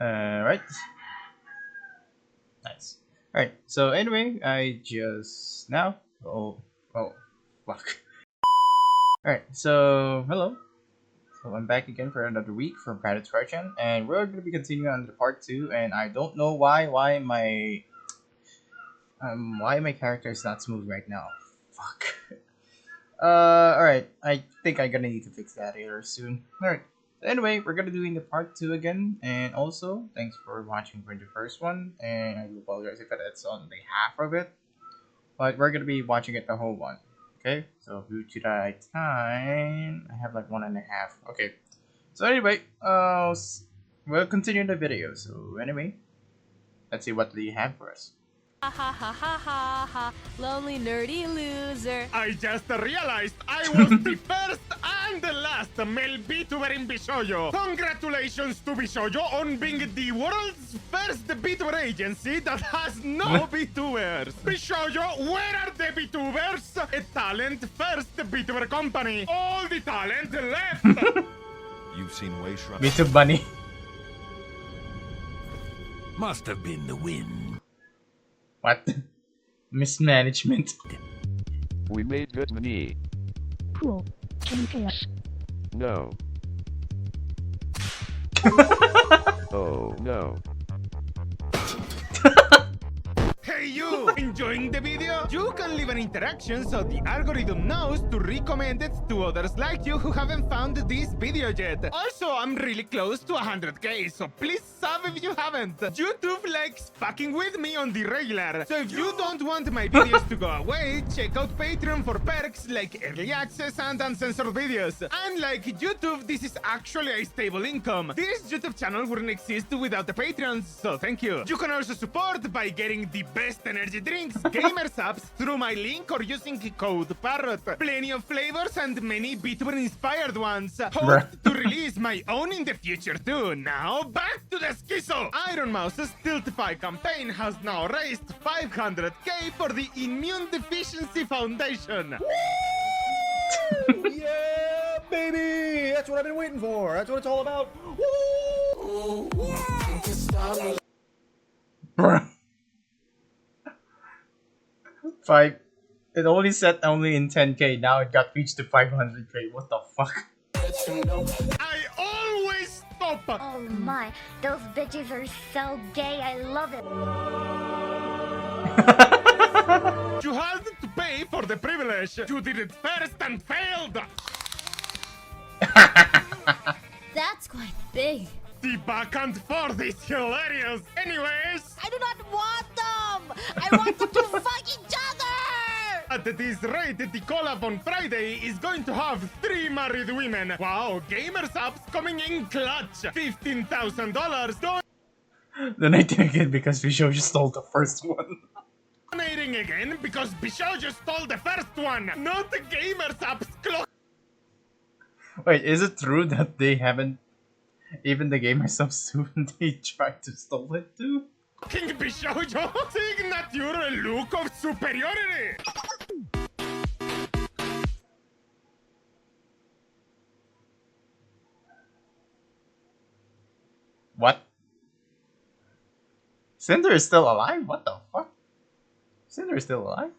Right. Nice. Alright, so anyway, I just now. Oh, fuck. Alright, so hello. So I'm back again for another week from pt2, and we're gonna be continuing on the part 2. And I don't know why my character is not smooth right now. Fuck. Alright, I think I'm gonna need to fix that later soon. Alright. Anyway, we're gonna doing the part 2 again, and also thanks for watching for the first one, and I do apologize if that's on the half of it, but we're gonna be watching it the whole one. Okay, so due to that time, I have like 1.5. Okay, so anyway, we'll continue the video. So anyway, let's see what they have for us. Ha ha ha ha ha ha, lonely nerdy loser. I just realized I was the first and the last male VTuber in Vshojo. Congratulations to Vshojo on being the world's first VTuber agency that has no VTubers. Vshojo, where are the VTubers? A talent first VTuber company. All the talent left. You've seen Vshojo. VTube Bunny. Must have been the wind. What? Mismanagement. We made good money. Cool. Can you pay us? No. Oh no. Hey you! Enjoying the video? You can leave an interaction so the algorithm knows to recommend it to others like you who haven't found this video yet. Also, I'm really close to 100k, so please sub if you haven't. YouTube likes fucking with me on the regular, so if you don't want my videos to go away, check out Patreon for perks like early access and uncensored videos. Unlike YouTube, this is actually a stable income. This YouTube channel wouldn't exist without the Patreons, so thank you. You can also support by getting the best energy drinks, gamer subs through my link or using code PARROT. Plenty of flavors and many VTuber inspired ones. Hope to release my own in the future too. Now back to the schizo. Iron Mouse's Tiltify campaign has now raised 500k for the Immune Deficiency Foundation. Yeah, baby! That's what I've been waiting for. That's what it's all about. Woo! Bruh. It only set only in 10k. Now it got reached to 500k. What the fuck? I always stop. Oh my, those bitches are so gay. I love it. You had to pay for the privilege. You did it first and failed. That's quite big. The back and forth is hilarious. Anyways, I do not want them! I want them to fuck each other! at this rate, the collab on Friday is going to have 3 married women. Wow, gamer subs coming in clutch. $15,000. Donating again because Vshojo just stole the first one. Donating again because Vshojo stole the first one. Not the gamer subs clock. Wait, is it true that they haven't... Even the gamer subs too, they tried to steal it too? King Vshojo, signature look of superiority. What? Cinder is still alive? What the fuck? Cinder is still alive?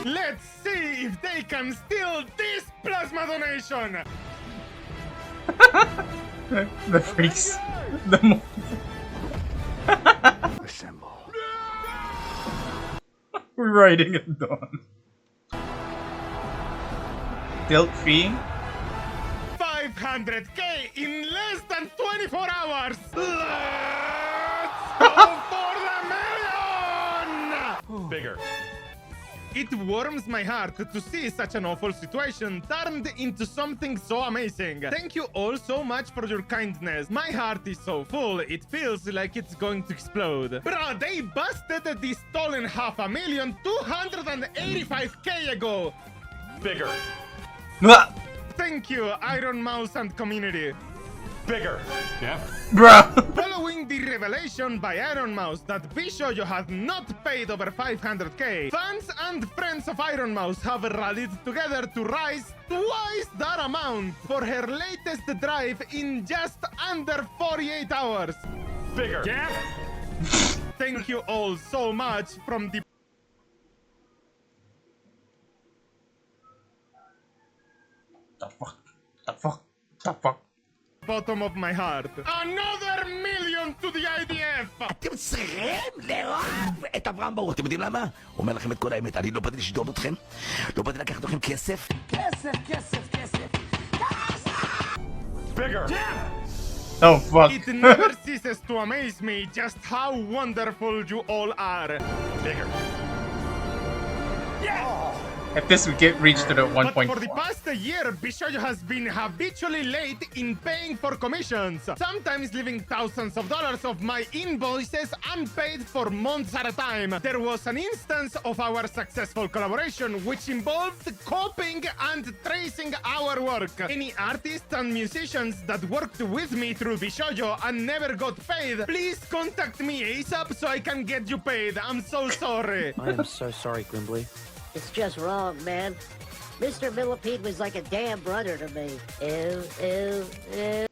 Let's see if they can steal this plasma donation. The freaks. The Assemble. We're riding at dawn. Tilt fee. 500k in less than 24 hours. Let's go for the million. Bigger. It warms my heart to see such an awful situation turned into something so amazing. Thank you all so much for your kindness. My heart is so full, it feels like it's going to explode. Bruh, they busted the stolen $5,285,000 ago. Bigger. Thank you, Iron Mouse and community. Bigger. Bruh. Following the revelation by Iron Mouse that Vshojo has not paid over 500k, fans and friends of Iron Mouse have rallied together to raise twice that amount for her latest drive in just under 48 hours. Bigger. Yeah. Thank you all so much from the The fuck? The fuck? The fuck? bottom of my heart. Another million to the IDF! אתם צריכים לאהוב את אברהם ברוך. אתם יודעים למה? אומר לכם את כל האמת, אני לא באתי לשדוד אתכם, לא באתי לקחת לכם כסף. כסף, כסף, כסף. Bigger! Oh fuck. It never ceases to amaze me just how wonderful you all are. Bigger. If this would get reached to the But 1.4. for the past year, Vshojo has been habitually late in paying for commissions, sometimes leaving thousands of dollars of my invoices unpaid for months at a time. There was an instance of our successful collaboration which involved copying and tracing our work. Any artists and musicians that worked with me through Vshojo and never got paid, please contact me ASAP so I can get you paid. I'm so sorry. I am so sorry, Grimbley. It's just wrong, man. Mr. Millipede was like a damn brother to me. Ew, ew, ew.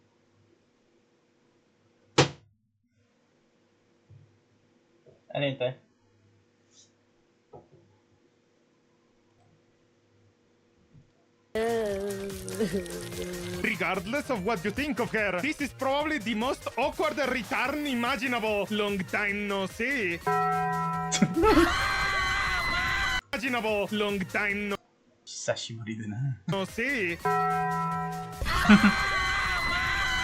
Anything. Regardless of what you think of her, this is probably the most awkward return imaginable. Long time no see. Imaginable. Long time Sashiburi din na. no see.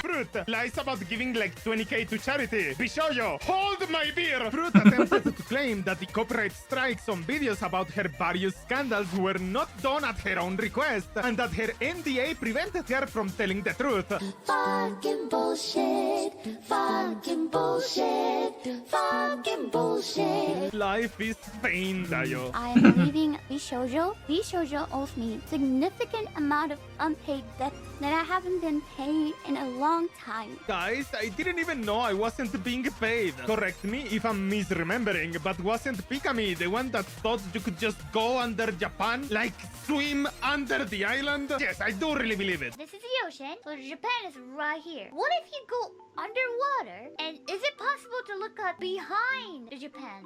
Fruit lies about giving like 20k to charity. Vshojo, hold my beer! Fruit attempted to claim that the copyright strikes on videos about her various scandals were not done at her own request, and that her NDA prevented her from telling the truth. Fucking bullshit. Fucking bullshit. Fucking bullshit. Life is pain, Dayo. I am leaving Vshojo. Vshojo owes me significant amount of unpaid debt that I haven't been paid in a long time. Guys, I didn't even know I wasn't being paid. Correct me if I'm misremembering, but wasn't Pikami the one that thought you could just go under Japan? Like swim under the island? Yes, I do really believe it. This is the ocean, so Japan is right here. What if you go underwater? And is it possible to look up behind the Japan?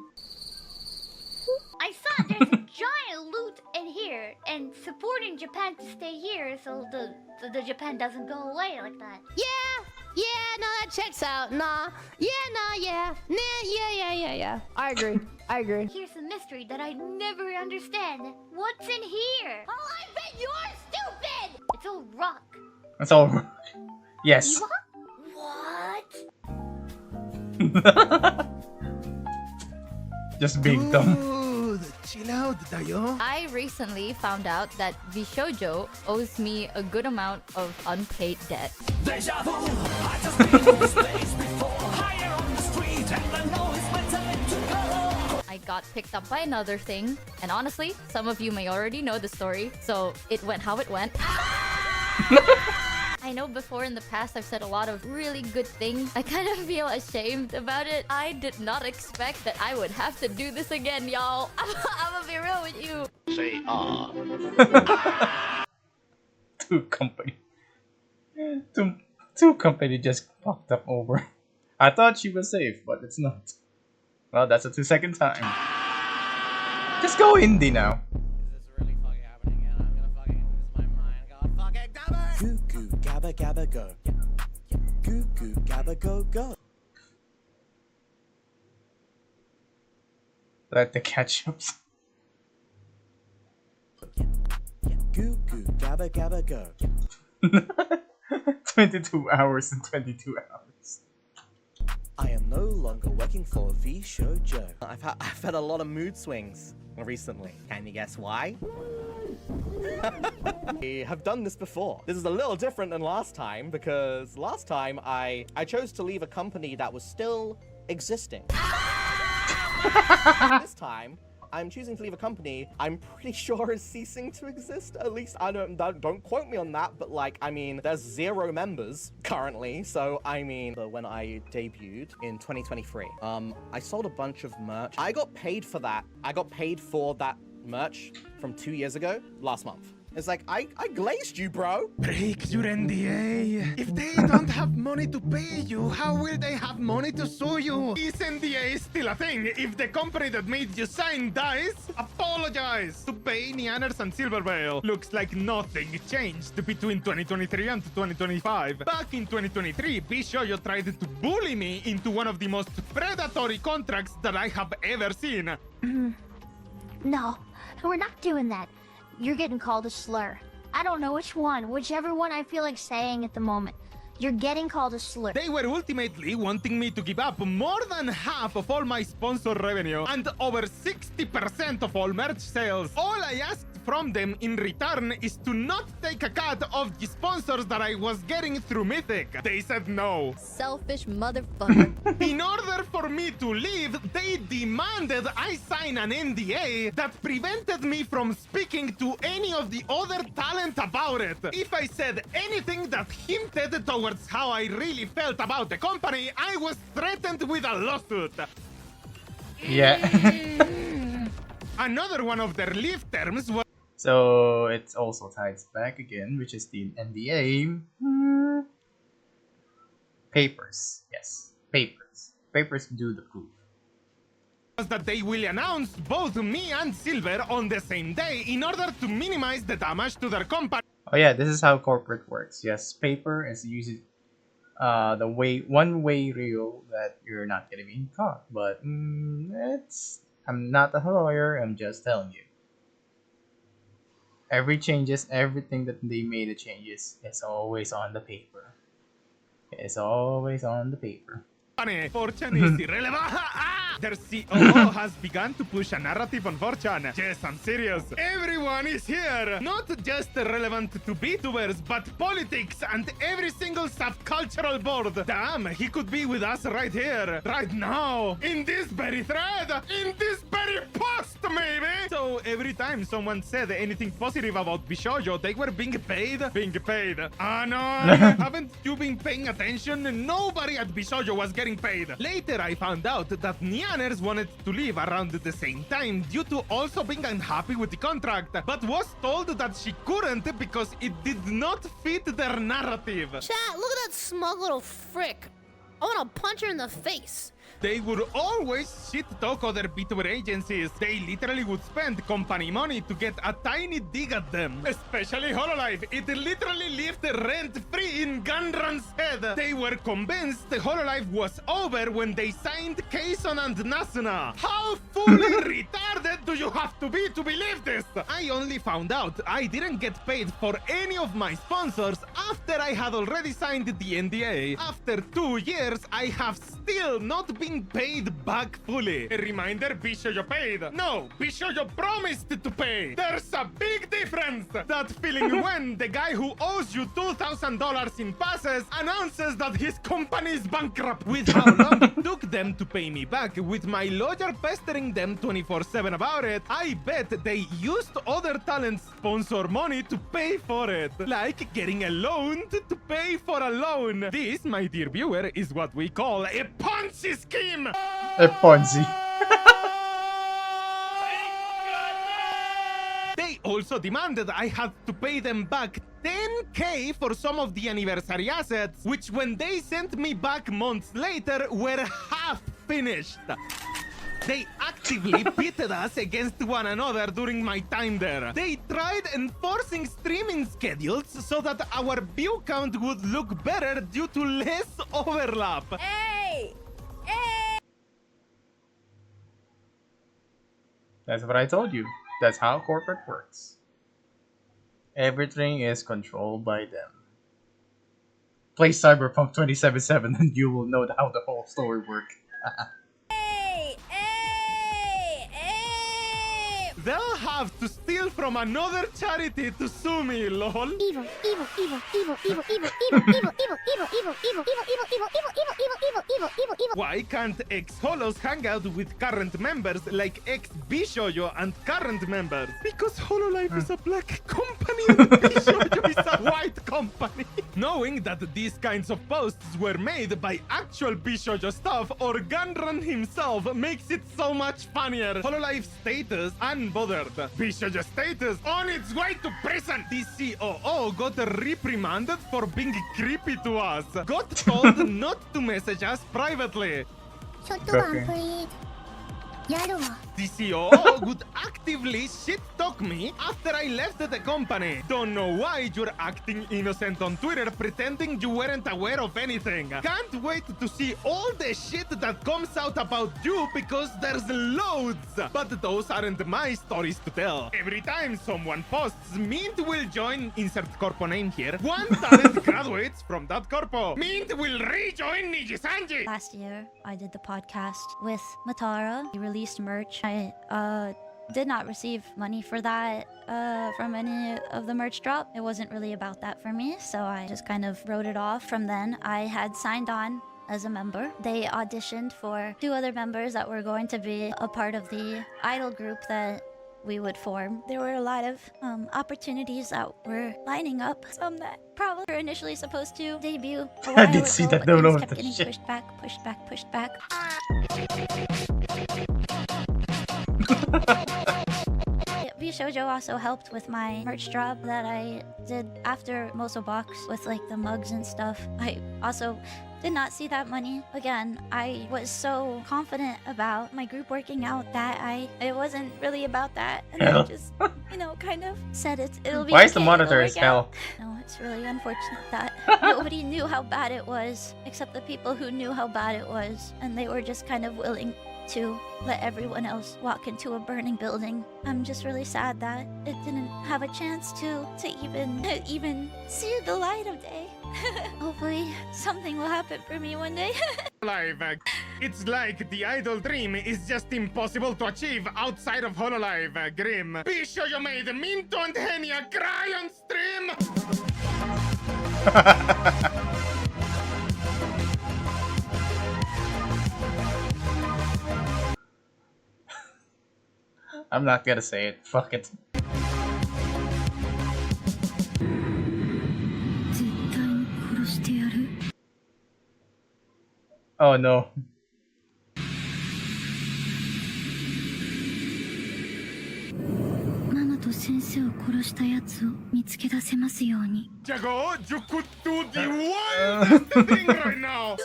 I saw there's a giant loot in here and supporting Japan to stay here so the Japan doesn't go away like that. Yeah, no, that checks out. Nah, yeah. I agree. Here's a mystery that I never understand. What's in here? Oh, I bet you're stupid! It's all rock. That's all. Yes. What? Just being dumb. Dude, chill out, Dayo. I recently found out that Vshojo owes me a good amount of unpaid debt. I got picked up by another thing, and honestly, some of you may already know the story, so it went how it went. I know before in the past I've said a lot of really good things. I kind of feel ashamed about it. I did not expect that I would have to do this again, y'all. I'm gonna be real with you. Say Two company just fucked up over. I thought she was safe, but it's not. Well, that's the 2nd time. Just go indie now. Goo goo gabba gabba go. Goo goo gabba go go. Let the ketchups. Goo goo gabba gabba go. 22 hours and 22 hours. I am no longer working for Vshojo. I've had a lot of mood swings recently. Can you guess why? I have done this before. This is a little different than last time because last time I chose to leave a company that was still existing. This time, I'm choosing to leave a company I'm pretty sure is ceasing to exist. At least I don't quote me on that, but like, I mean, there's 0 members currently. So I mean, when I debuted in 2023, I sold a bunch of merch. I got paid for that. I got paid for that merch from 2 years ago, last month. It's like, I glazed you, bro. Break your NDA. If they don't have money to pay you, how will they have money to sue you? Is NDA still a thing? If the company that made you sign dies, apologize to pay Nianers and Silvervale. Looks like nothing changed between 2023 and 2025. Back in 2023, Vshojo tried to bully me into one of the most predatory contracts that I have ever seen. No, we're not doing that. You're getting called a slur. I don't know which one. Whichever one I feel like saying at the moment. You're getting called a slur. They were ultimately wanting me to give up more than half of all my sponsor revenue and over 60% of all merch sales. All I asked from them in return is to not take a cut of the sponsors that I was getting through Mythic. They said no. Selfish motherfucker. In order for me to leave, they demanded I sign an NDA that prevented me from speaking to any of the other talent about it. If I said anything that hinted towards how I really felt about the company, I was threatened with a lawsuit. Yeah. Another one of their leave terms was... So it also ties back again, which is the NDA. Papers. Yes. Papers. Papers do the proof. that they will announce both me and Silver on the same day in order to minimize the damage to their company. Oh yeah, this is how corporate works. Yes, paper is usually the one-way rule that you're not gonna be caught. But I'm not a lawyer. I'm just telling you. Everything that they made the changes, it's always on the paper. It's always on the paper. Fortune is irrelevant. Their COO has begun to push a narrative on Fortune. Yes, I'm serious. Everyone is here. Not just relevant to VTubers, but politics and every single subcultural board. Damn, he could be with us right here, right now, in this very thread, in this very post, maybe. So every time someone said anything positive about Vshojo, they were being paid. Ah no, haven't you been paying attention? Nobody at Vshojo was getting paid. Later, I found out that Nianers wanted to leave around the same time due to also being unhappy with the contract, but was told that she couldn't because it did not fit their narrative. Chat, look at that smug little frick. I want to punch her in the face. They would always shit-talk other VTuber agencies. They literally would spend company money to get a tiny dig at them. Especially Hololive. It literally lived rent-free in Gunran's head. They were convinced Hololive was over when they signed Kayson and Nasuna. How fully retarded do you have to be to believe this? I only found out I didn't get paid for any of my sponsors after I had already signed the NDA. After 2 years, I have still not been paid back fully. A reminder, Vshojo paid. No, Vshojo promised to pay. There's a big difference. That feeling when the guy who owes you $2,000 in passes announces that his company is bankrupt. With how long it took them to pay me back, with my lawyer pestering them 24/7 about it, I bet they used other talents' sponsor money to pay for it. Like getting a loan to pay for a loan. This, my dear viewer, is what we call a Ponzi scheme. A Ponzi. They also demanded I had to pay them back $10K for some of the anniversary assets, which when they sent me back months later were half finished. They actively pitted us against one another during my time there. They tried enforcing streaming schedules so that our view count would look better due to less overlap. Hey! That's what I told you. That's how corporate works. Everything is controlled by them. Play Cyberpunk 2077 and you will know how the whole story works. They'll have to steal from another charity to sue me, lol. Evil, evil, evil, evil, evil, evil, evil, evil, evil, evil, evil, evil, evil, evil, evil, evil, evil, evil, evil, evil. Why can't ex-holos hang out with current members like ex-Vshojo and current members? Because Hololive is a black company and Vshojo is a white company. Knowing that these kinds of posts were made by actual Vshojo staff or Gunrun himself makes it so much funnier. Hololive status unbothered. Vshojo status on its way to prison. The COO got reprimanded for being creepy to us. Got told not to message us privately. please. The COO would actively shit-talk me after I left the company. Don't know why you're acting innocent on Twitter pretending you weren't aware of anything. Can't wait to see all the shit that comes out about you because there's loads. But those aren't my stories to tell. Every time someone posts, Mint will join, insert corpo name here. 1,000 graduates from that corpo. Mint will rejoin Nijisanji. Last year, I did the podcast with Matara. He released merch. I did not receive money for that from any of the merch drop. It wasn't really about that for me, so I just kind of wrote it off. From then, I had signed on as a member. They auditioned for 2 other members that were going to be a part of the idol group that we would form. There were a lot of opportunities that were lining up. Some that probably were initially supposed to debut a while I did see ago, that. but No, things no, kept the getting shit. pushed back, pushed back, pushed back. Vshojo also helped with my merch drop that I did after Moso Box with like the mugs and stuff. I also did not see that money. Again, I was so confident about my group working out that it wasn't really about that. And I just, kind of said it'll be Why is the okay, monitor it'll as work hell? out. No, it's really unfortunate that nobody knew how bad it was except the people who knew how bad it was. And they were just kind of willing to let everyone else walk into a burning building. I'm just really sad that it didn't have a chance to even see the light of day. Hopefully something will happen for me one day. Hololive. It's like the idol dream is just impossible to achieve outside of Hololive. Grim. Vshojo made Minto and Henia cry on stream. I'm not gonna say it. Fuck it. Oh no. Jago, you could do the wildest thing right now.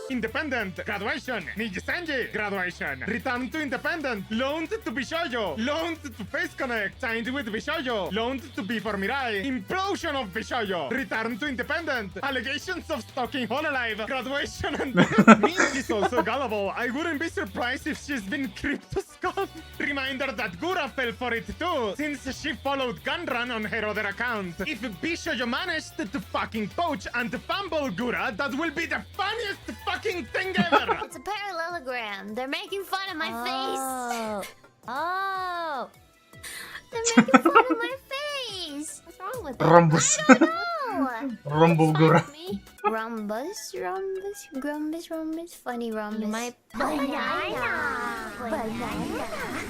Independent, graduation, Nijisanji, graduation, return to independent, loaned to Vshojo, loaned to Face Connect, signed with Vshojo, loaned to B4 Mirai, implosion of Vshojo, return to independent, allegations of stalking Hololive, graduation and Mint is also gullible. I wouldn't be surprised if she's been crypto scammed. Reminder that Gura fell for it too, since she followed Gunrun on her other account. If Vshojo managed to fucking poach and fumble Gura, that will be the funniest fucking thing ever! It's a parallelogram. They're making fun of my face. Oh. They're making fun of my face. What's wrong with that? Rhombus. I don't know. Rumble Gura. Rhombus, funny rhombus. My banana.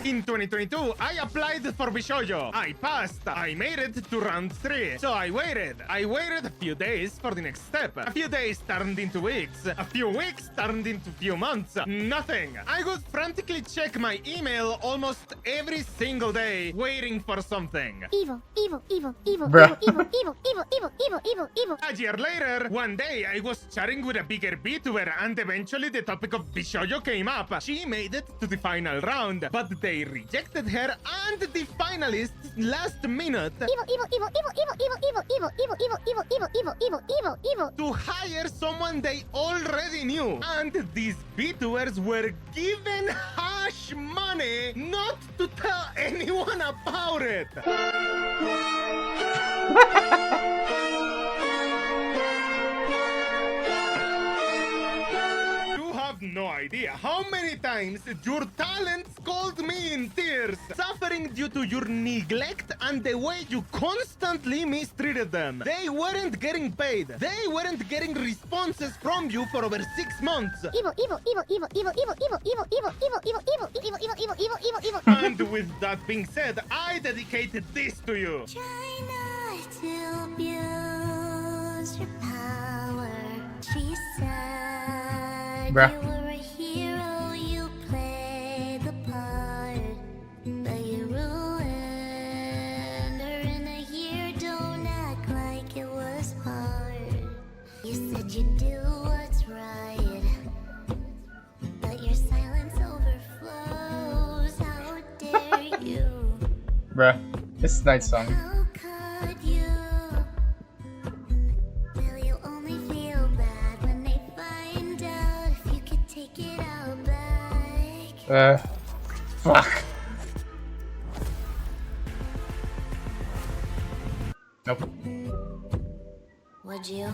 In 2022, I applied for Vshojo. I passed. I made it to round 3. So I waited. A few days for the next step. A few days turned into weeks. A few weeks turned into few months. Nothing. I would frantically check my email almost every single day, waiting for something. Evil, evil, evil, evil, Bruh. evil, evil, evil, evil, evil, evil, evil. A year later, one day I was chatting with a bigger VTuber and eventually the topic of Vshojo came up. She made it to the final round, but they rejected her and the finalists last minute Evil, evil, evil, evil, evil, evil, evil, evil, evil, evil, evil, evil, evil, evil, evil, evil. to hire someone they already knew. And these VTubers were given hash money not to tell anyone about it. no idea how many times your talents called me in tears, suffering due to your neglect and the way you constantly mistreated them. They weren't getting paid. They weren't getting responses from you for over 6 months. Evil, evil, evil, evil, evil, evil, evil, evil, evil, evil, evil, evil, evil, evil, evil, evil, evil, evil. And with that being said, I dedicated this to you. Try not to abuse your power. She said Bruh. you were a hero, you played the part, but you ruined her in a year. Don't act like it was hard. You said you'd do what's right, but your silence overflows. How dare you? Bruh, this is a nice song. How could you? Will you only feel bad when they find out if you could take it out back? Fuck. Nope. Would you?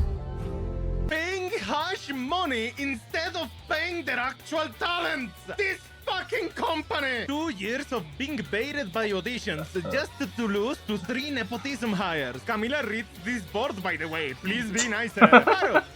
Paying harsh money instead of paying their actual talents. This fucking company! 2 years of being baited by auditions just to lose to 3 nepotism hires. Camila reads this board, by the way. Please be nicer.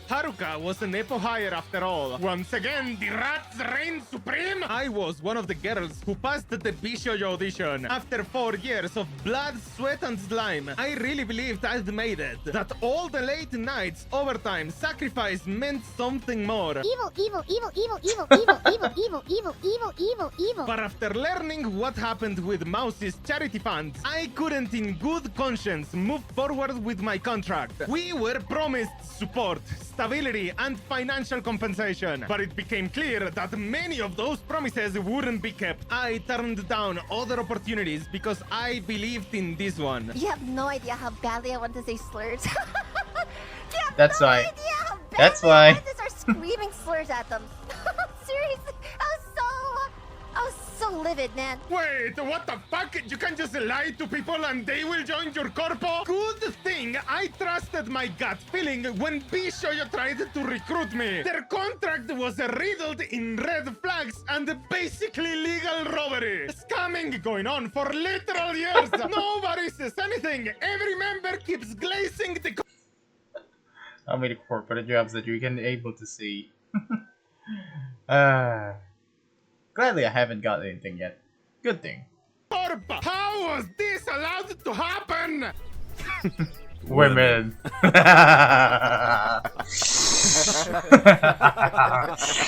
Haruka was a nepo hire after all. Once again, the rats reign supreme. I was one of the girls who passed the Vshojo audition. After 4 years of blood, sweat, and slime, I really believed I'd made it. That all the late nights, overtime, sacrifice meant something more. Evil, evil, evil, evil, evil, evil, evil, evil, evil, evil, evil, evil. But after learning what happened with Mouse's charity funds, I couldn't in good conscience move forward with my contract. We were promised support, stability, and financial compensation. But it became clear that many of those promises wouldn't be kept. I turned down other opportunities because I believed in this one. You have no idea how badly I want to say slurs. That's why. idea how badly That's I why. wanted to start screaming slurs at them. Seriously, I was so livid, man. Wait, what the fuck? You can just lie to people and they will join your corpo? Good thing I trusted my gut feeling when Vshojo tried to recruit me. Their contract was riddled in red flags and basically legal robbery. Scamming going on for literal years. Nobody says anything. Every member keeps glazing the How many corporate jobs that you can able to see? Gladly I haven't got anything yet. Good thing. corp. How was this allowed to happen? Women.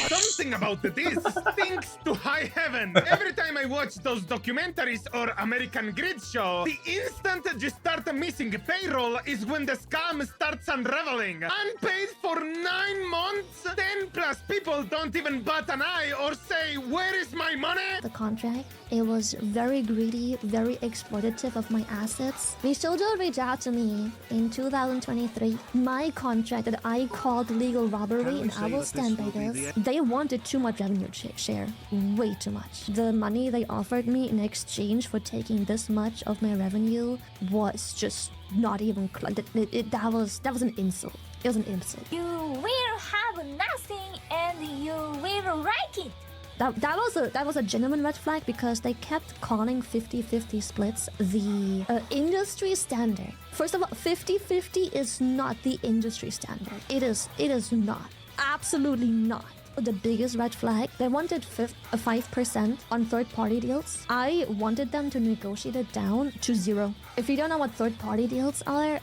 Something about this stinks to high heaven. Every time I watch those documentaries or American Grid show, the instant you start missing payroll is when the scam starts unraveling. Unpaid for 9 months? 10 plus people don't even bat an eye or say, where is my money? The contract, it was very greedy, very exploitative of my assets. Vshojo reached out to me in 2023. My contract that I called legal robbery, and I will stand by this. They wanted too much revenue share, way too much. The money they offered me in exchange for taking this much of my revenue was just not even that was an insult. It was an insult. You will have nothing and you will like it. That was a genuine red flag because they kept calling 50-50 splits the industry standard. First of all, 50-50 is not the industry standard. It is not. Absolutely not. The biggest red flag, they wanted 5% on third-party deals. I wanted them to negotiate it down to 0. If you don't know what third-party deals are,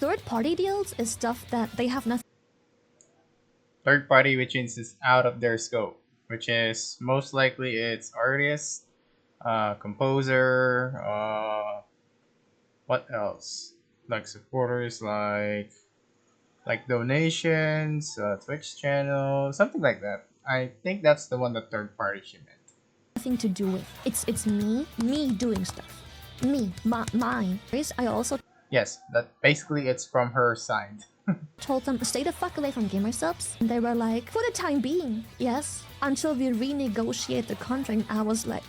third-party deals is stuff that they have nothing. Third party, which means is out of their scope, which is most likely it's artist, composer, what else? Like supporters, like donations, Twitch channel, something like that. I think that's the one that third party she meant. Nothing to do with. It's me doing stuff. Mine. I also Yes, that basically it's from her side. told them, stay the fuck away from gamer subs. And they were like, for the time being, yes. Until we renegotiate the contract, I was like,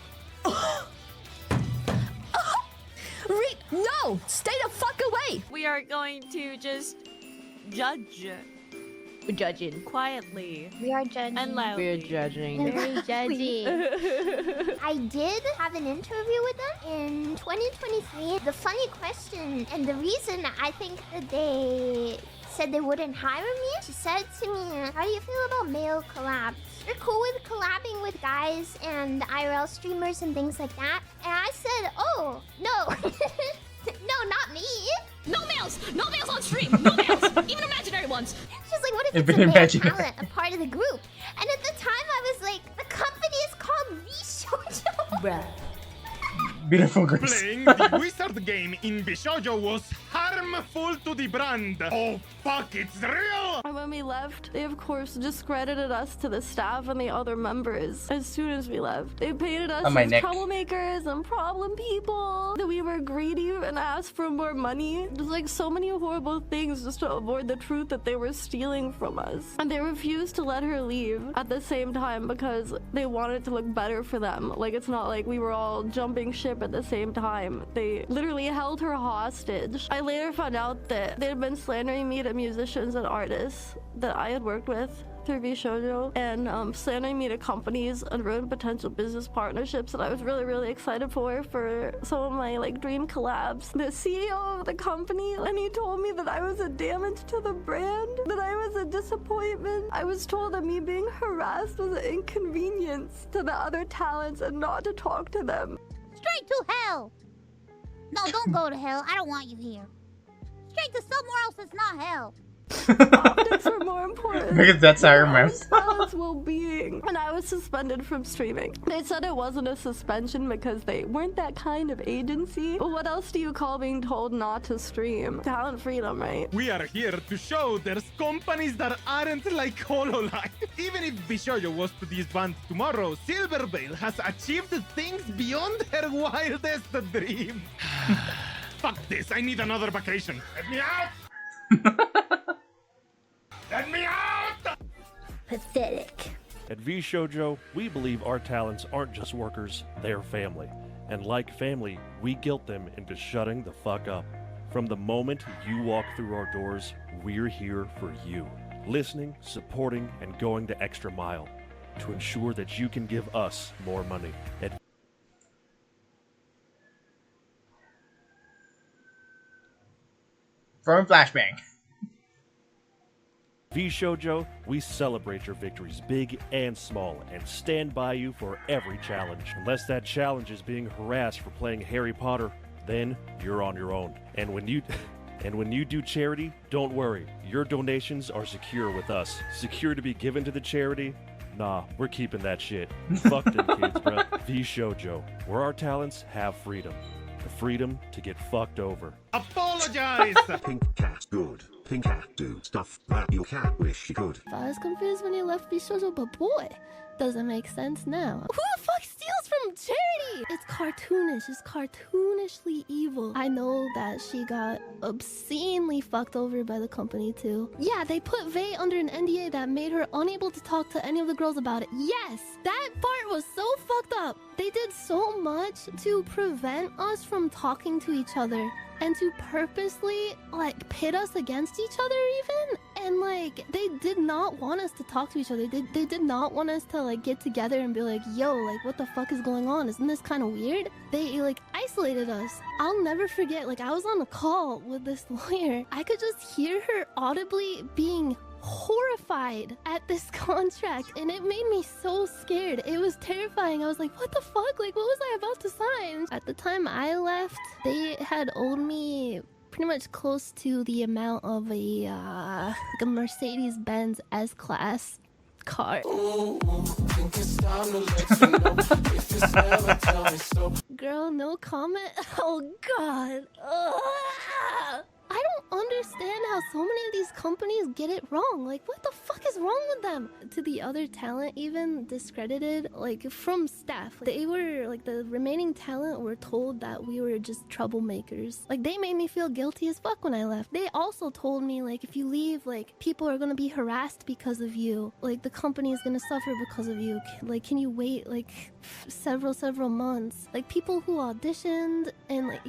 no, stay the fuck away. We are going to just judge We're judging. Quietly. We are judging. And loudly. We're judging. Very judgy. I did have an interview with them in 2023. The funny question and the reason I think that they said they wouldn't hire me, she said to me, how do you feel about male collabs? You're cool with collabing with guys and IRL streamers and things like that? And I said, oh, no. No, not me. No males! No males on stream! No males! Even imaginary ones! She's like, what if If it's it a male imaginary. talent, a part of the group? And at the time I was like, the company is called Vshojo. Bruh. Beautiful girls. Playing the wizard game in Vshojo was harmful to the brand. Oh fuck, it's real! And when we left, they of course discredited us to the staff and the other members as soon as we left. They painted us On my as neck. troublemakers and problem people, that we were greedy and asked for more money. There's like so many horrible things just to avoid the truth that they were stealing from us. And they refused to let her leave at the same time because they wanted to look better for them. Like, it's not like we were all jumping ship at the same time. They literally held her hostage. I later found out that they had been slandering me to musicians and artists that I had worked with through Vshojo, and slandering me to companies and ruined potential business partnerships that I was really excited for some of my like dream collabs. The CEO of the company, and he told me that I was a damage to the brand, that I was a disappointment. I was told that me being harassed was an inconvenience to the other talents and not to talk to them. Straight to hell. No, don't go to hell. I don't want you here. Straight to somewhere else that's not hell. Optics were more important. Because that's our mouth. Talent's well-being. And I was suspended from streaming. They said it wasn't a suspension because they weren't that kind of agency. But what else do you call being told not to stream? Talent freedom, right? We are here to show there's companies that aren't like HoloLive. Even if Vshojo was to disband tomorrow, Silverveil has achieved things beyond her wildest dream. Fuck this, I need another vacation. Let me out! Let me out! Pathetic. At Vshojo, we believe our talents aren't just workers, they're family. And like family, we guilt them into shutting the fuck up. From the moment you walk through our doors, we're here for you. Listening, supporting, and going the extra mile to ensure that you can give us more money. At From Flashbang. Vshojo, we celebrate your victories, big and small, and stand by you for every challenge. Unless that challenge is being harassed for playing Harry Potter, then you're on your own. And when you do charity, don't worry. Your donations are secure with us. Secure to be given to the charity? Nah, we're keeping that shit. Fuck them kids, bruh. Vshojo, where our talents have freedom. The freedom to get fucked over. Apologize! Pink cat good. Pink cat do stuff that your cat wish she could. I was confused when you left Vshojo, but boy, does it make sense now. Who the fuck steals from charity? It's cartoonish. It's cartoonishly evil. I know that she got obscenely fucked over by the company too. Yeah, they put Vey under an NDA that made her unable to talk to any of the girls about it. Yes, that part was so fucked up. They did so much to prevent us from talking to each other. And to purposely, like, pit us against each other even. And, like, they did not want us to talk to each other. They did not want us to, like, get together and be like, yo, like, what the fuck is going on? Isn't this kind of weird? They, like, isolated us. I'll never forget, like, I was on a call with this lawyer. I could just hear her audibly being horrified at this contract, and it made me so scared. It was terrifying. I was like, what the fuck? Like, what was I about to sign? At the time I left, they had owed me pretty much close to the amount of a like a Mercedes-Benz S-Class car. Girl, no comment. Oh god. Ugh. I don't understand how so many of these companies get it wrong. Like, what the fuck is wrong with them? To the other talent, even discredited, like, from staff. They were, like, the remaining talent were told that we were just troublemakers. Like, they made me feel guilty as fuck when I left. They also told me, like, if you leave, like, people are gonna be harassed because of you. Like, the company is gonna suffer because of you. Like, can you wait, like, several months? Like, people who auditioned and, like,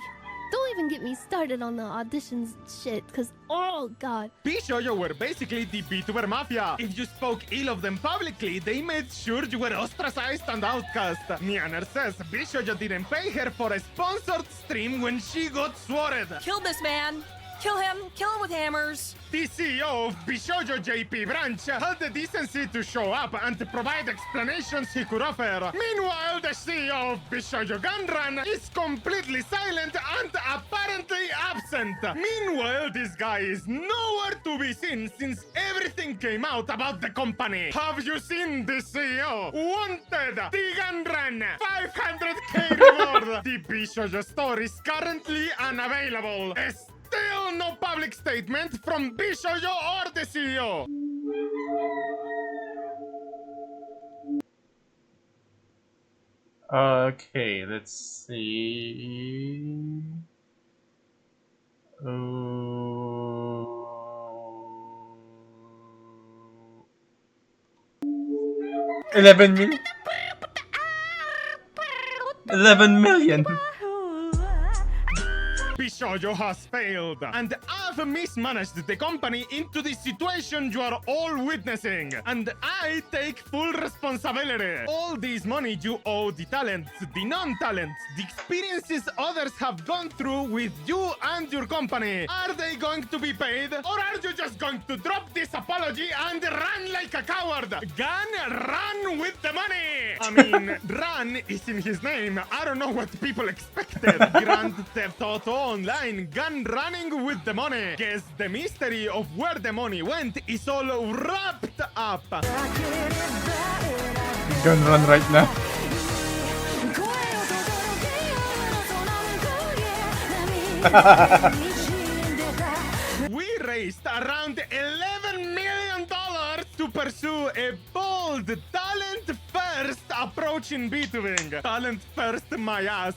Don't even get me started on the auditions shit, cause oh god. Vshojo were basically the VTuber mafia. If you spoke ill of them publicly, they made sure you were ostracized and outcast. Nianer says Vshojo didn't pay her for a sponsored stream when she got swatted. Kill this man. Kill him with hammers. The CEO of Vshojo JP branch had the decency to show up and to provide explanations he could offer. Meanwhile, the CEO of Vshojo Gunrun is completely silent and apparently absent. Meanwhile, this guy is nowhere to be seen since everything came out about the company. Have you seen the CEO? Wanted! The Gunrun! 500k reward! The Vshojo store is currently unavailable. Still no public statement from Vshojo or the CEO. Okay, let's see. 11 million. 11 million. Vshojo has failed, and I've mismanaged the company into the situation you are all witnessing, and I take full responsibility. All this money you owe the talents, the non-talents, the experiences others have gone through with you and your company. Are they going to be paid, or are you just going to drop this apology and run like a coward? Gun, run with the money! I mean, run is in his name. I don't know what people expected. Grand Theft Auto Online, gun running with the money. Guess the mystery of where the money went is all wrapped up. Gun run right now. We raised around $11 million to pursue a bold talent-first approach in VTubing. Talent first, my ass.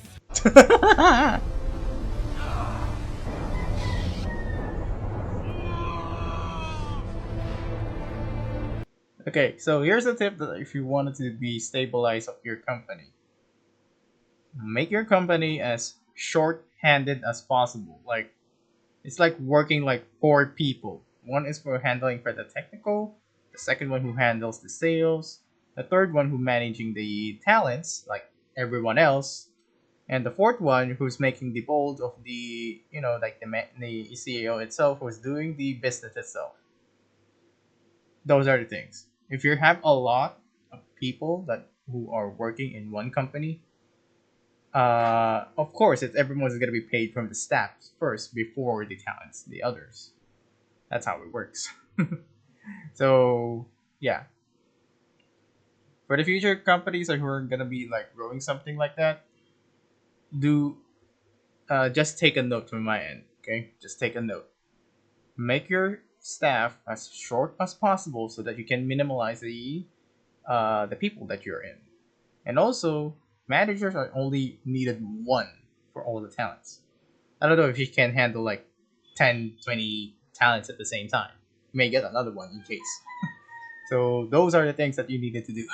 Okay, so here's a tip that if you wanted to be stabilized of your company, make your company as short-handed as possible. Like, it's like working like 4 people. One is for handling for the technical, the second one who handles the sales, the third one who managing the talents like everyone else, and the fourth one who's making the bold of the, you know, like the CEO itself, who's doing the business itself. Those are the things. If you have a lot of people who are working in one company, of course, everyone's gonna be paid from the staff first before the talents, the others. That's how it works. So yeah, for the future companies who are gonna be like growing something like that, just take a note from my end. Okay, just take a note. Make your staff as short as possible so that you can minimize the people that you're in. And also, managers are only needed 1 for all the talents. I don't know if you can handle like 10, 20 talents at the same time. You may get another one in case. So those are the things that you needed to do.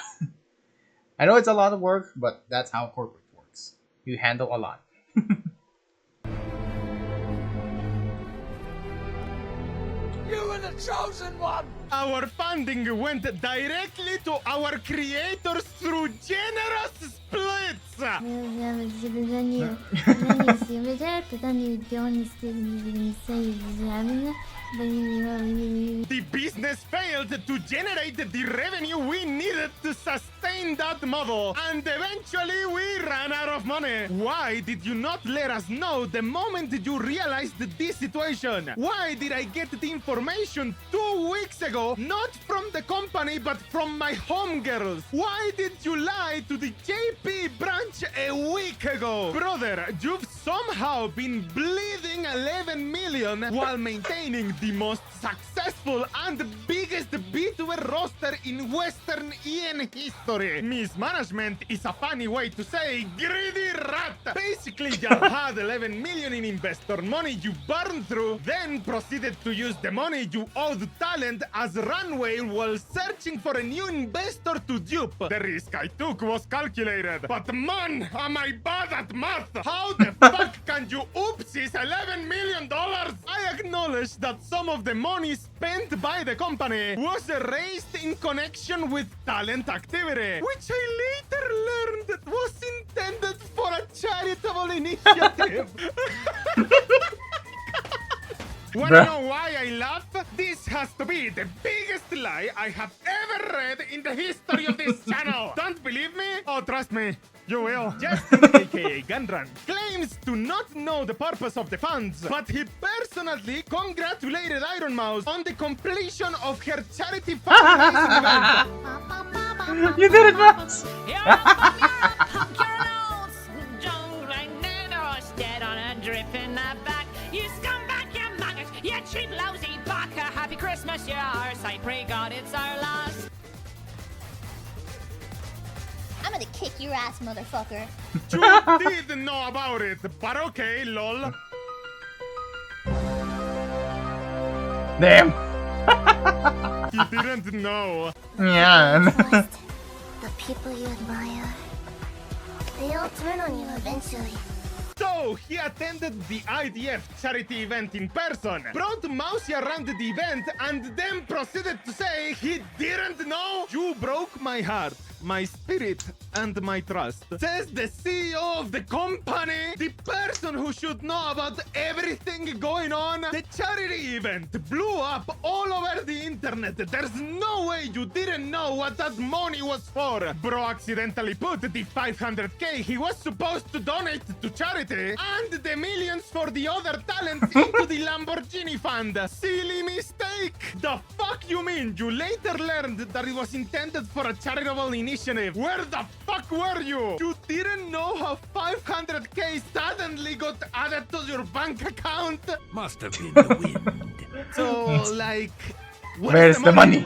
I know it's a lot of work, but that's how corporate works. You handle a lot. You were the chosen one! Our funding went directly to our creators through generous splits! The business failed to generate the revenue we needed to sustain that model, and eventually we ran out of money. Why did you not let us know the moment you realized this situation? Why did I get the information 2 weeks ago, not from the company but from my homegirls? Why did you lie to the JP branch a week ago? Brother, you've somehow been bleeding 11 million while maintaining the most successful and biggest biggest VTuber roster in Western EN history. Mismanagement is a funny way to say greedy rat. Basically, you had 11 million in investor money you burned through, then proceeded to use the money you owed talent as runway while searching for a new investor to dupe. The risk I took was calculated, but man, am I bad at math. How the fuck can you oopsies $11 million? I acknowledge that some of the money spent by the company was erased in connection with talent activity, which I later learned was intended for a charitable initiative. Wanna know why I laugh? This has to be the biggest lie I have ever read in the history of this channel. Don't believe me? Oh, trust me. You will. Justin, aka Gunrun, claims to not know the purpose of the funds, but he personally congratulated Iron Mouse on the completion of her charity fundraising event. You did it, Mouse! Dead on a drip in the back. You scumbag, you maggot, you cheap, lousy baka. Happy Christmas, yours. I pray God it's our last. I'm gonna kick your ass, motherfucker. You didn't know about it, but okay, lol. Damn. You didn't know. Yeah. The people you admire, they all turn on you eventually. So, he attended the IDF charity event in person, brought Mousy around the event, and then proceeded to say he didn't know. You broke my heart, my spirit, and my trust. Says the CEO of the company, the person who should know about everything going on. The charity event blew up all over the internet. There's no way you didn't know what that money was for. Bro accidentally put the 500k he was supposed to donate to charity and the millions for the other talents into the Lamborghini fund. Silly mistake. The fuck you mean? You later learned that it was intended for a charitable initiative. Where the fuck were you? You didn't know how 500k suddenly got added to your bank account? Must have been the wind. So, like, where's the money?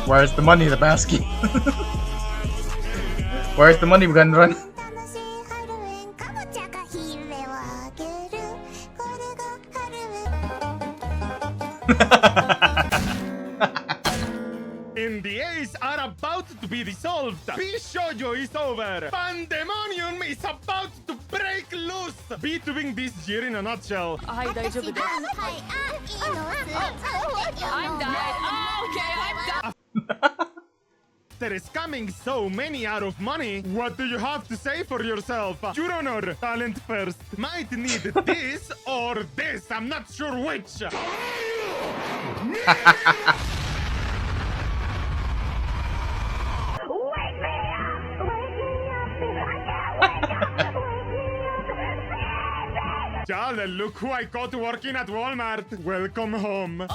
Where's the money, the basket? Where's the money, Gunrun? NDAs are about to be dissolved. Vshojo is over. Pandemonium is about to break loose. VTubing this year in a nutshell. I'm died. Oh, okay, I'm done. There is coming so many out of money. What do you have to say for yourself? Your honor, talent first. Might need this or this. I'm not sure which. Jale, look who I caught working at Walmart. Welcome home.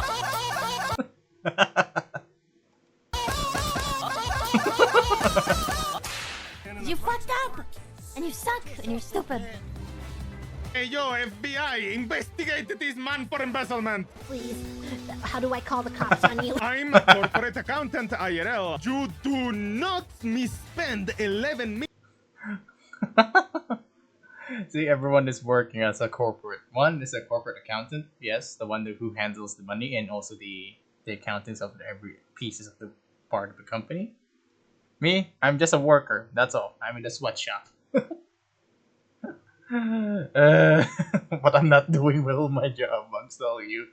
You fucked up! And you suck! And you're stupid! Hey yo, FBI, investigate this man for embezzlement! Please, how do I call the cops on you? I'm a corporate accountant, IRL. You do not misspend 11 million. See, everyone is working as a corporate. One is a corporate accountant, yes, the one who handles the money, and also the accountants of every pieces of the part of the company. Me, I'm just a worker. That's all. I'm in the sweatshop. But I'm not doing well my job. I'm telling you.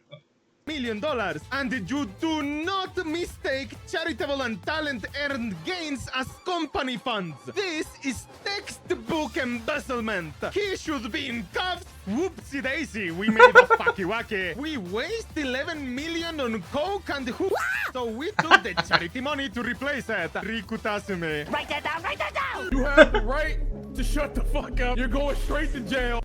$1 million, and you do not mistake charitable and talent earned gains as company funds. This is textbook embezzlement. He should be in cuffs. Whoopsie daisy, we made a fucky wacky. We waste 11 million on coke and who, so we took the charity money to replace it. Rikutasumi. Write that down, write that down! You have the right to shut the fuck up. You're going straight to jail.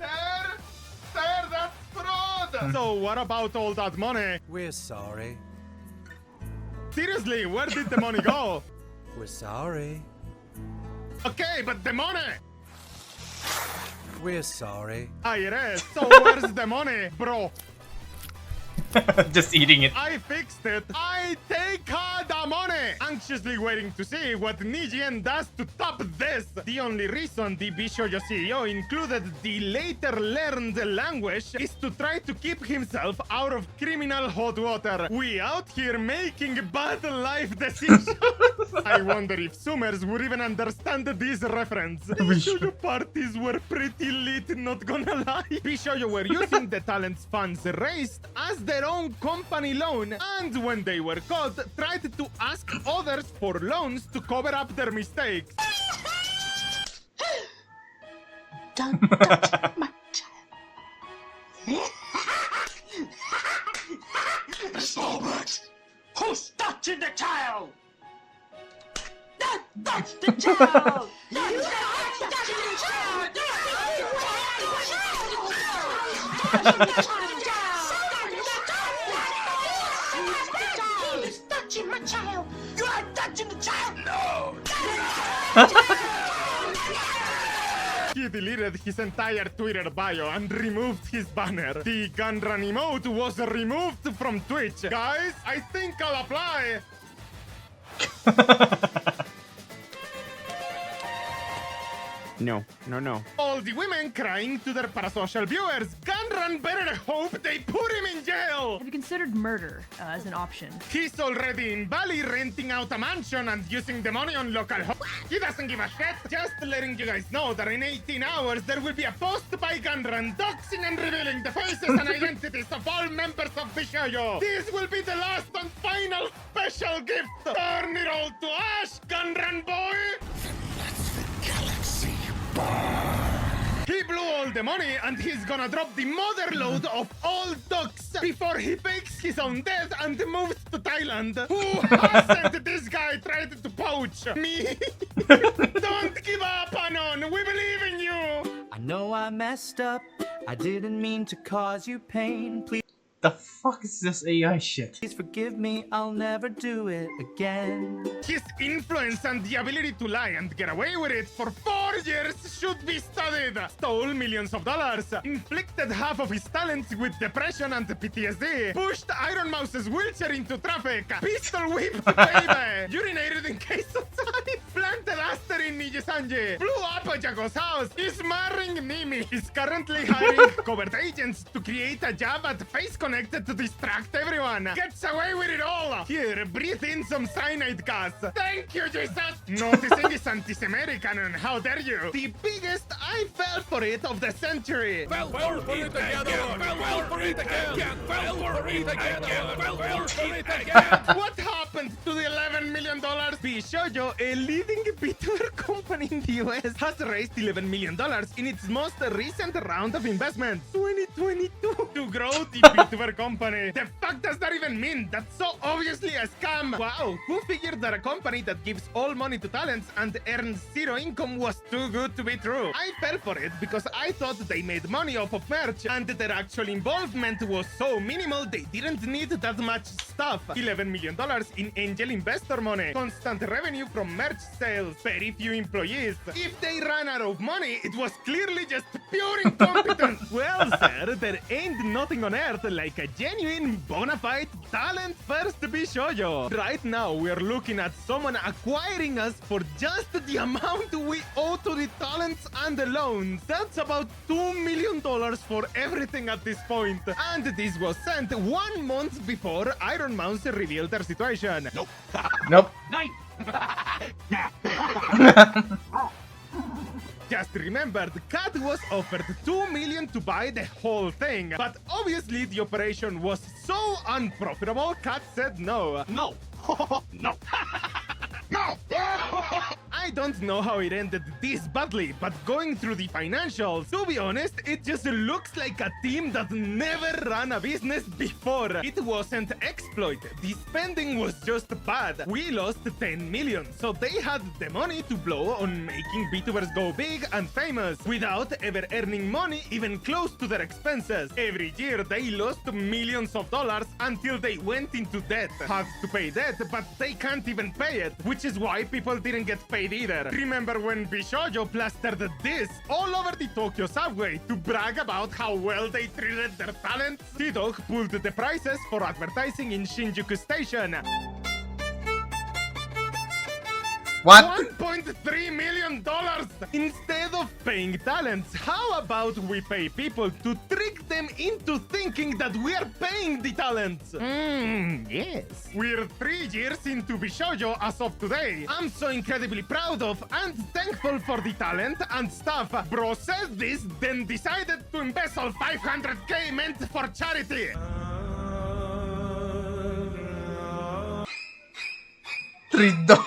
Sir, that's fraud! So what about all that money? We're sorry. Seriously, where did the money go? We're sorry. Okay, but the money! We're sorry. Ah, it is. So where's the money, bro? Just eating it. I fixed it. I take the money. Anxiously waiting to see what Nijian does to top this. The only reason the Vshojo CEO included the later learned language is to try to keep himself out of criminal hot water. We out here making bad life decisions. I wonder if Summers would even understand this reference. Vshojo parties were pretty lit, not gonna lie. Vshojo were using the talents funds raised as their own company loan, and when they were caught, tried to ask others for loans to cover up their mistakes. Don't touch my child. Stop! Who's touching the child? Don't touch the child! Don't touch the child! He's touching my child! You are touching the child! No! He deleted his entire Twitter bio and removed his banner. The Gunrun emote was removed from Twitch. Guys, I think I'll apply. No. All the women crying to their parasocial viewers. Gunrun better hope they put him in jail. Have you considered murder as an option? He's already in Bali renting out a mansion and using the money on local He doesn't give a shit. Just letting you guys know that in 18 hours there will be a post by Gunrun doxing and revealing the faces and identities of all members of Vshojo. This will be the last and final special gift. Turn it all to ash, Gunrun boy. He blew all the money and he's gonna drop the mother load of all ducks before he fakes his own death and moves to Thailand. Who hasn't this guy tried to poach? Me? Don't give up, Anon. We believe in you. I know I messed up. I didn't mean to cause you pain. Please. The fuck is this AI shit? Please forgive me, I'll never do it again. His influence and the ability to lie and get away with it for 4 years should be studied. Stole millions of dollars, inflicted half of his talents with depression and PTSD, pushed Iron Mouse's wheelchair into traffic, pistol whipped baby, urinated in case of time, planted Aster in Nijisanji, blew up Jago's house, is marrying Mimi, is currently hiring covert agents to create a job at Face Connected to distract everyone. Gets away with it all. Here, breathe in some cyanide gas. Thank you, Jesus. Noticing is anti-American and how dare you? The biggest I fell for it of the century. Fell for it again. Fell for it again. Fell for it again. Fell for it again. What happened to the $11 million? Vshojo, a leading VTuber company in the US, has raised $11 million in its most recent round of investment, 2022, to grow the VTuber company. The fuck does that even mean? That's so obviously a scam. Wow, who figured that a company that gives all money to talents and earns zero income was too good to be true? I fell for it because I thought they made money off of merch and their actual involvement was so minimal they didn't need that much stuff. $11 million in angel investor money, constant revenue from merch sales, very few employees. If they ran out of money, it was clearly just pure incompetence. Well, sir, there ain't nothing on earth like a genuine, bona fide, talent-first Vshojo. Right now, we're looking at someone acquiring us for just the amount we owe to the talents and the loans. That's about $2 million for everything at this point. And this was sent 1 month before Iron Mouse revealed their situation. Nope. Nope. Just remembered, Kat was offered $2 million to buy the whole thing, but obviously the operation was so unprofitable, Kat said no. No. No. No! I don't know how it ended this badly, but going through the financials, to be honest, it just looks like a team that never ran a business before. It wasn't exploit. The spending was just bad. We lost 10 million, so they had the money to blow on making VTubers go big and famous without ever earning money even close to their expenses. Every year they lost millions of dollars until they went into debt. Had to pay debt, but they can't even pay it, which is why people didn't get paid either. Remember when Vshojo plastered this all over the Tokyo subway to brag about how well they treated their talents? T-Dog pulled the prices for advertising in Shinjuku Station. What? $1.3 million! Instead of paying talents, how about we pay people to trick them into thinking that we are paying the talents? Yes. We're 3 years into Vshojo as of today. I'm so incredibly proud of and thankful for the talent and stuff. Bro says this, then decided to embezzle 500k meant for charity. Rido.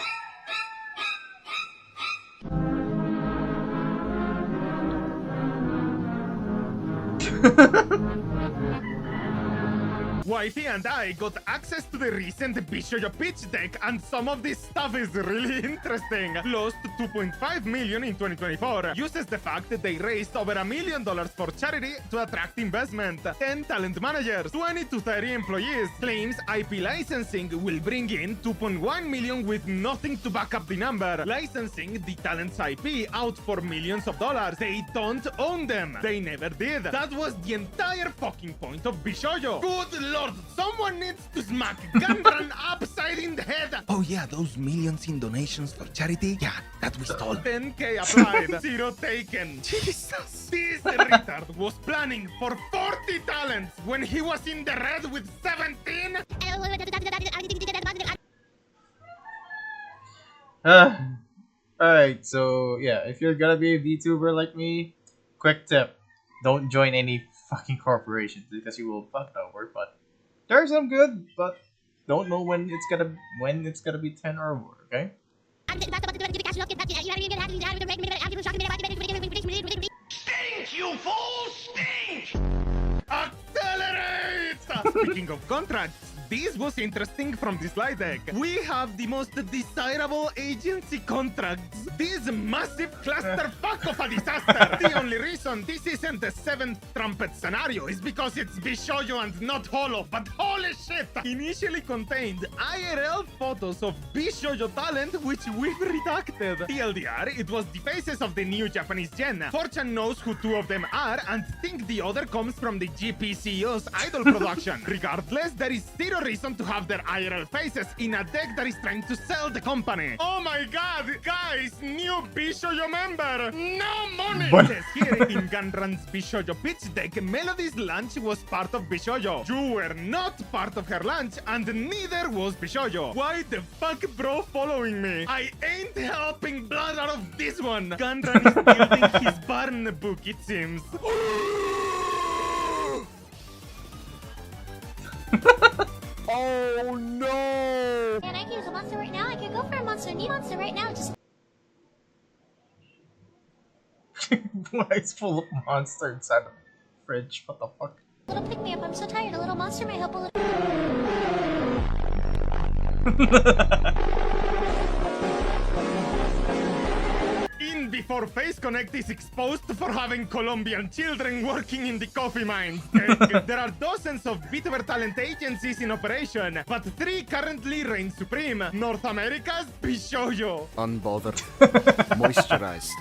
Wifey and I got access to the recent Vshojo pitch deck, and some of this stuff is really interesting. Lost 2.5 million in 2024. Uses the fact that they raised over $1 million for charity to attract investment. 10 talent managers, 20 to 30 employees. Claims IP licensing will bring in 2.1 million with nothing to back up the number. Licensing the talent's IP out for millions of dollars. They don't own them. They never did. That was the entire fucking point of Vshojo. Good lord, someone needs to smack Gundren upside in the head. Oh yeah, those millions in donations for charity? Yeah, that we stole. 10k applied, 0 taken. Jesus. This retard was planning for 40 talents when he was in the red with 17. Alright, so yeah, if you're gonna be a VTuber like me, quick tip: don't join any fucking corporations because you will fuck over. But there's some good, but don't know when it's gonna be 10 or more. Okay. Stink, you fool! Stink! Accelerate! Speaking of contracts, this was interesting from the slide deck. We have the most desirable agency contracts. This massive clusterfuck of a disaster. The only reason this isn't the 7th trumpet scenario is because it's Vshojo and not Holo. But holy shit! Initially contained IRL photos of Vshojo talent, which we've redacted. TLDR, it was the faces of the new Japanese gen. Fortune knows who 2 of them are and think the other comes from the GPCO's idol production. Regardless, there is zero reason to have their IRL faces in a deck that is trying to sell the company. Oh my god, guys, new Vshojo member, no money! It says here in Gundren's Vshojo pitch deck, Melody's lunch was part of Vshojo. You were not part of her lunch, and neither was Vshojo. Why the fuck, bro, following me? I ain't helping blood out of this one. Gundren is building his barn book, it seems. Oh no! Man, I can use a monster right now. I can go for a monster. Need monster right now. Just Why is full of monster inside the fridge? What the fuck? a little pick me up. I'm so tired. A little monster may help a little. In before Face Connect is exposed for having Colombian children working in the coffee mines. There are dozens of VTuber talent agencies in operation, but 3 currently reign supreme. North America's Vshojo. Unbothered. Moisturized.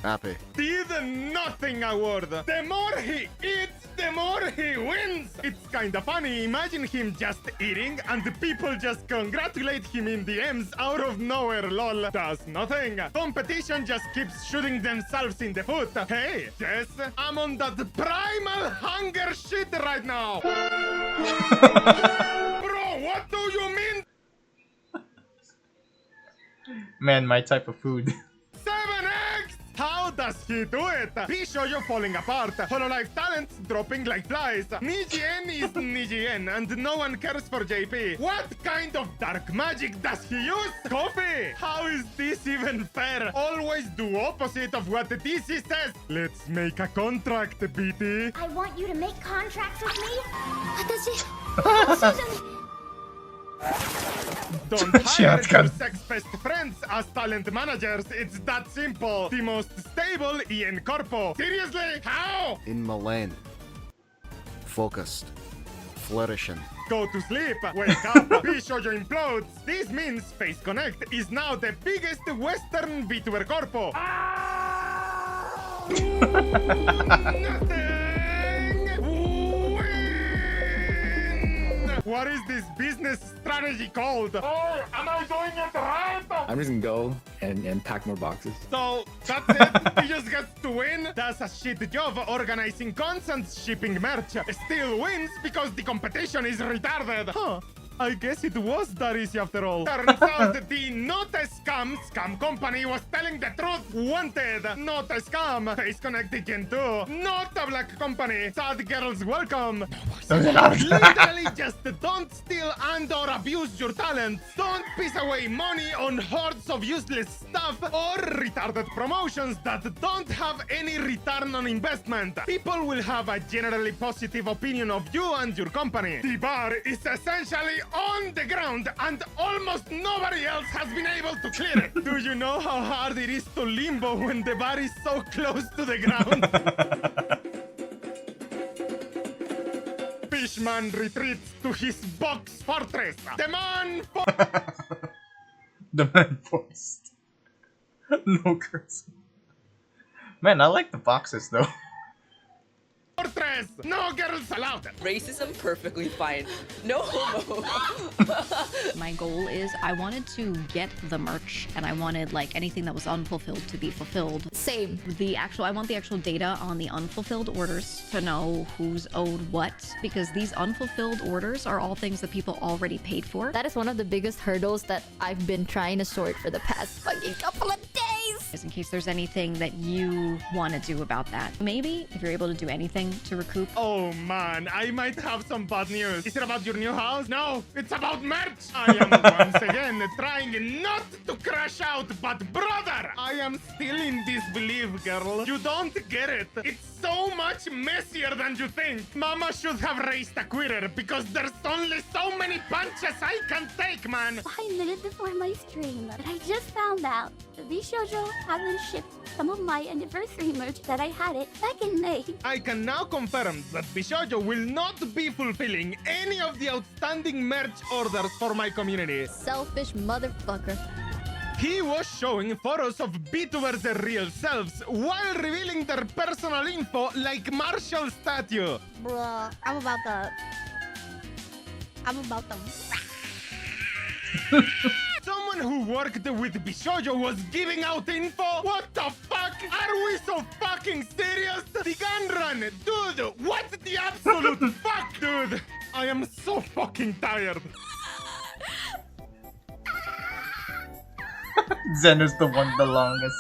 Happy. Did nothing award. The more he eats, the more he wins. It's kinda funny. Imagine him just eating and the people just congratulate him in DMs out of nowhere, lol. Does nothing. Competition just keeps shooting themselves in the foot. Hey, Jess, I'm on that primal hunger shit right now. Bro, what do you mean? Man, my type of food. 7x! How does he do it? Vshojo falling apart. Hololive talents dropping like flies. Nijien is Nijien, and no one cares for JP. What kind of dark magic does he use? Coffee! How is this even fair? Always do opposite of what the DC says. Let's make a contract, BT. I want you to make contracts with me. Don't hire your sex best friends as talent managers. It's that simple. The most stable in Corpo. Seriously? How? In Milan. Focused. Flourishing. go to sleep. Wake up. Vshojo implodes. This means Face Connect is now the biggest Western VTuber corpo. What is this business strategy called? Oh, am I doing it right? I'm just gonna go and pack more boxes. So, that's it? He just gets to win? That's a shit job organizing constant shipping merch. Still wins because the competition is retarded. Huh. I guess it was that easy after all. Turns out the not a scam company was telling the truth. Wanted, not a scam. Face Connect again too. Not a black company. Sad girls welcome. Literally just don't steal and or abuse your talent. Don't piss away money on hordes of useless stuff or retarded promotions that don't have any return on investment. People will have a generally positive opinion of you and your company. The bar is essentially on the ground and almost nobody else has been able to clear it. Do you know how hard it is to limbo when the bar is so close to the ground? Fishman retreats to his box fortress. The man forced. No curse. Man, I like the boxes though. Fortress! No girls allowed! Racism perfectly fine. No homo. My goal is I wanted to get the merch and I wanted like anything that was unfulfilled to be fulfilled. Same. I want the actual data on the unfulfilled orders to know who's owed what, because these unfulfilled orders are all things that people already paid for. That is one of the biggest hurdles that I've been trying to sort for the past fucking couple of days. In case there's anything that you want to do about that. Maybe if you're able to do anything to recoup. Oh man, I might have some bad news. Is it about your new house? No, it's about merch. I am once again trying not to crash out, but brother, I am still in disbelief, girl. You don't get it. It's so much messier than you think. Mama should have raised a quitter because there's only so many punches I can take, man. 5 minutes before my stream, but I just found out the Vshojo haven't shipped some of my anniversary merch that I had it back in May. I can now confirm that Vshojo will not be fulfilling any of the outstanding merch orders for my community. Selfish motherfucker. He was showing photos of VTubers' real selves while revealing their personal info like Marshall statue. Bruh, I'm about to... Someone who worked with Vshojo was giving out info? What the fuck? Are we so fucking serious? The gun run! Dude, what the absolute fuck, dude? I am so fucking tired. Zen is the one the longest.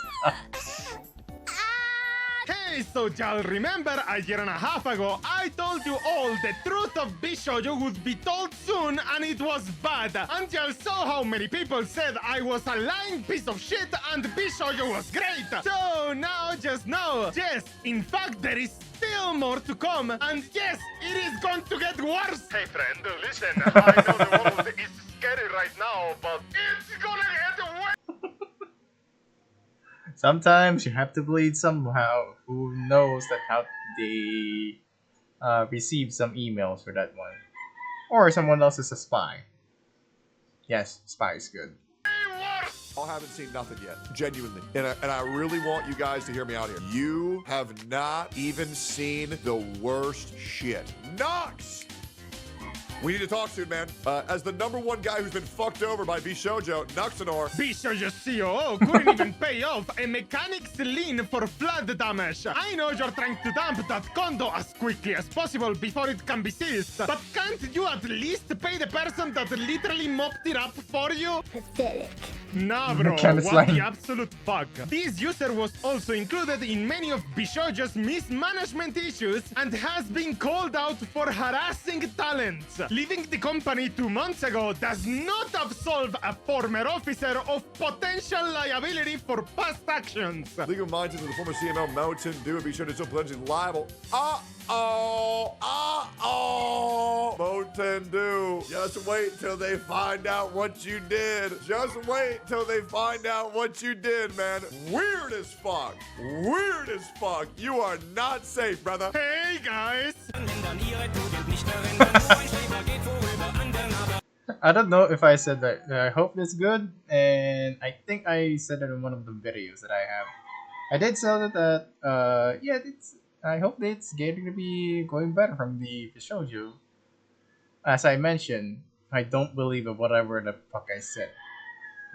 Hey, so y'all remember a year and a half ago, I told you all the truth of Vshojo would be told soon and it was bad. And y'all saw how many people said I was a lying piece of shit and Vshojo was great. So now just know, yes, in fact there is still more to come. And yes, it is going to get worse. Hey friend, listen, I know the world is scary right now, but it's gonna get worse. Sometimes you have to bleed somehow. Who knows that how they receive some emails for that one. Or someone else is a spy. Yes, spy is good. I haven't seen nothing yet, genuinely. And I really want you guys to hear me out here. You have not even seen the worst shit. Nox! We need to talk soon, man. As the #1 guy who's been fucked over by Vshojo, Nuxanor. Vshojo's COO couldn't even pay off a mechanic's lien for flood damage. I know you're trying to dump that condo as quickly as possible before it can be seized, but can't you at least pay the person that literally mopped it up for you? Pathetic. Nah, bro, what the absolute fuck. This user was also included in many of Vshojo's mismanagement issues and has been called out for harassing talents. Leaving the company 2 months ago does not absolve a former officer of potential liability for past actions. Legal minds into the former CML Mountain Dew and Vshojo still potentially liable. Mountain Dew. Just wait till they find out what you did. Just wait till they find out what you did, man. Weird as fuck. Weird as fuck. You are not safe, brother. Hey, guys. I don't know if I said that. I hope it's good, and I think I said it in one of the videos that I have. I did say that. Yeah, it's. I hope that it's getting to be going better from the Vshojo. As I mentioned, I don't believe in whatever the fuck I said.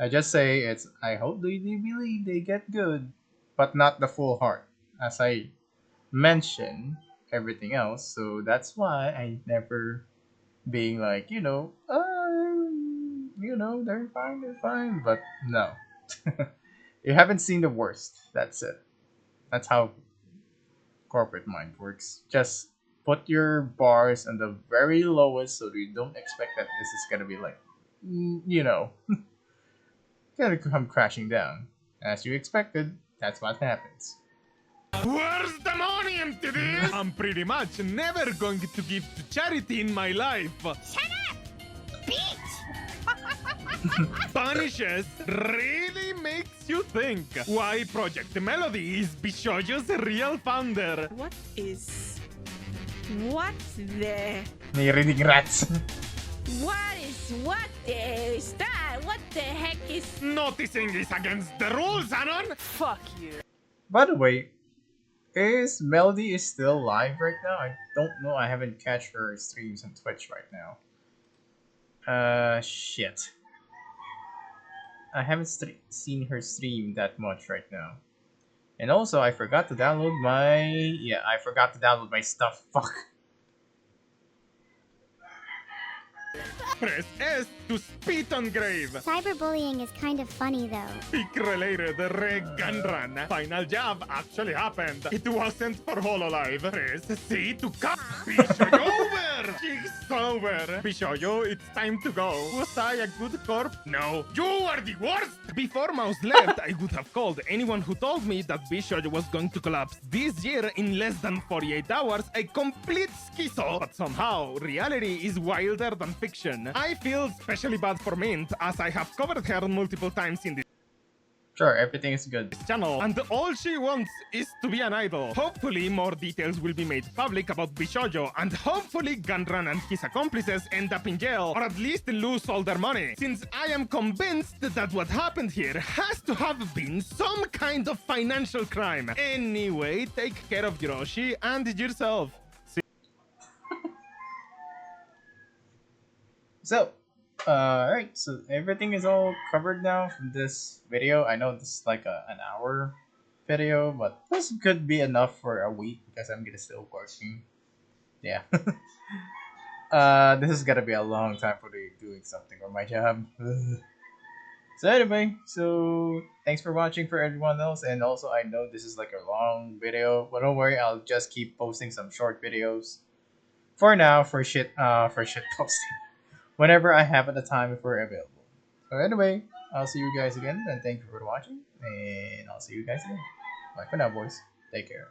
I just say it's. I hope they believe they get good, but not the full heart. As I mentioned everything else, so that's why I never being like, they're fine, but no. You haven't seen the worst. That's it. That's how corporate mind works. Just put your bars on the very lowest so you don't expect that this is gonna be like, gonna come crashing down. As you expected, that's what happens. Where's the money, MTD? I'm pretty much never going to give to charity in my life. Shut up, bitch! Punishes really makes you think. Why Project Melody is Vshojo's real founder. What the? Narinig rats. What is that? What the heck is... Noticing is against the rules, Anon. Fuck you. By the way, is Melody is still live right now? I don't know. I haven't catch her streams on Twitch right now. Shit. I haven't seen her stream that much right now. And also, I forgot to download my... Yeah, I forgot to download my stuff. Fuck. Press S to spit on grave. Cyberbullying is kind of funny though. Peak related Reg Gun Run. Final job actually happened. It wasn't for Hololive. Press C to cut. Vshojo over. She's over. Vshojo, it's time to go. Was I a good corp? No. You are the worst. Before Mouse left, I would have called anyone who told me that Vshojo was going to collapse this year in less than 48 hours a complete schizo. But somehow, reality is wilder than fiction. I feel especially bad for Mint, as I have covered her multiple times in this Sure, everything is good. channel, and all she wants is to be an idol. Hopefully, more details will be made public about Vshojo, and hopefully Gunrun and his accomplices end up in jail, or at least lose all their money, since I am convinced that what happened here has to have been some kind of financial crime. Anyway, take care of Hiroshi and yourself. So, alright, so everything is all covered now from this video. I know this is like an hour video, but this could be enough for a week because I'm gonna still working. Yeah. This is gonna be a long time for doing something on my job. So anyway, so thanks for watching for everyone else, and also I know this is like a long video, but don't worry, I'll just keep posting some short videos for now for shit posting. Whenever I have at the time if we're available. So anyway, I'll see you guys again, and thank you for watching, and I'll see you guys again. Bye for now, boys. Take care.